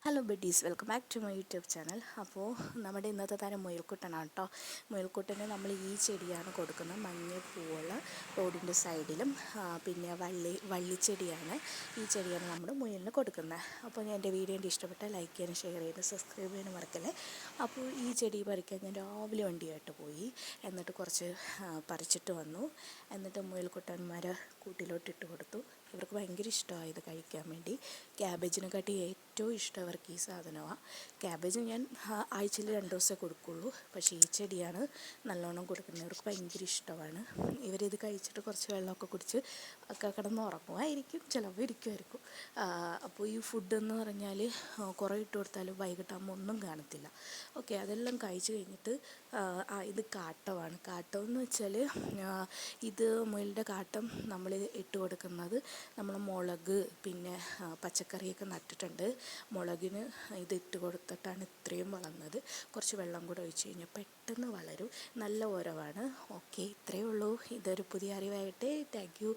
Hello buddies, welcome back to my YouTube channel. അപ്പോൾ നമ്മുടെ ഇന്നത്തെ താരം മുയൽക്കുട്ടനാണ് കേട്ടോ. മുയൽക്കുട്ടന് നമ്മൾ ഈ ചെടിയാണ് കൊടുക്കുന്നത്, മഞ്ഞപ്പൂവുള്ള റോഡിൻ്റെ സൈഡിലും. പിന്നെ വള്ളിച്ചെടിയാണ്, ഈ ചെടിയാണ് നമ്മൾ മുയലിന് കൊടുക്കുന്നത്. അപ്പോൾ ഞാൻ എൻ്റെ വീഡിയോ ഇഷ്ടപ്പെട്ടാൽ ലൈക്ക് ചെയ്യാനും ഷെയർ ചെയ്യാനും സബ്സ്ക്രൈബ് ചെയ്യാനും മറക്കല്ലേ. അപ്പോൾ ഈ ചെടി പറിക്കാൻ ഞാൻ രാവിലെ വണ്ടിയായിട്ട് പോയി, എന്നിട്ട് കുറച്ച് പറിച്ചിട്ട് വന്നു. എന്നിട്ട് മുയൽക്കുട്ടന്മാരെ കൂട്ടിലോട്ട് ഇട്ട് കൊടുത്തു. ഇവർക്ക് ഭയങ്കര ഇഷ്ടമായി ഇത് കഴിക്കാൻ വേണ്ടി. ക്യാബേജിനെക്കാട്ടി ഏറ്റവും ഇഷ്ടം അവർക്ക് ഈ സാധനമാണ്. ക്യാബേജ് ഞാൻ ആഴ്ചയിൽ 2 ദിവസമേ കൊടുക്കുള്ളൂ, പക്ഷേ ഈ ചെടിയാണ് നല്ലോണം കൊടുക്കുന്നത്. അവർക്ക് ഭയങ്കര ഇഷ്ടമാണ്. ഇവരിത് കഴിച്ചിട്ട് കുറച്ച് വെള്ളമൊക്കെ കുടിച്ച് ഒക്കെ കിടന്ന് ഉറങ്ങുമായിരിക്കും, ചിലപ്പോൾ ഇരിക്കുമായിരിക്കും. അപ്പോൾ ഈ ഫുഡെന്ന് പറഞ്ഞാൽ കുറേ ഇട്ട് കൊടുത്താലും വൈകിട്ടാകുമ്പോൾ ഒന്നും കാണത്തില്ല. ഓക്കെ, അതെല്ലാം കഴിച്ച് കഴിഞ്ഞിട്ട് ഇത് കാട്ടമാണ്. കാട്ടം എന്ന് വെച്ചാൽ ഇത് മുയലിൻ്റെ കാട്ടം നമ്മൾ ഇട്ട് കൊടുക്കുന്നത്, നമ്മൾ മുളക് പിന്നെ പച്ചക്കറിയൊക്കെ നട്ടിട്ടുണ്ട്. മുളകിന് ഇതിട്ട് കൊടുത്തിട്ടാണ് ഇത്രയും വളർന്നത്. കുറച്ച് വെള്ളം കൂടെ ഒഴിച്ച് കഴിഞ്ഞാൽ പെട്ടെന്ന് വളരും, നല്ല ഉരവാണ്. ഓക്കെ, ഇത്രയേ ഉള്ളൂ. ഇതൊരു പുതിയ അറിവായിട്ട്. Thank you.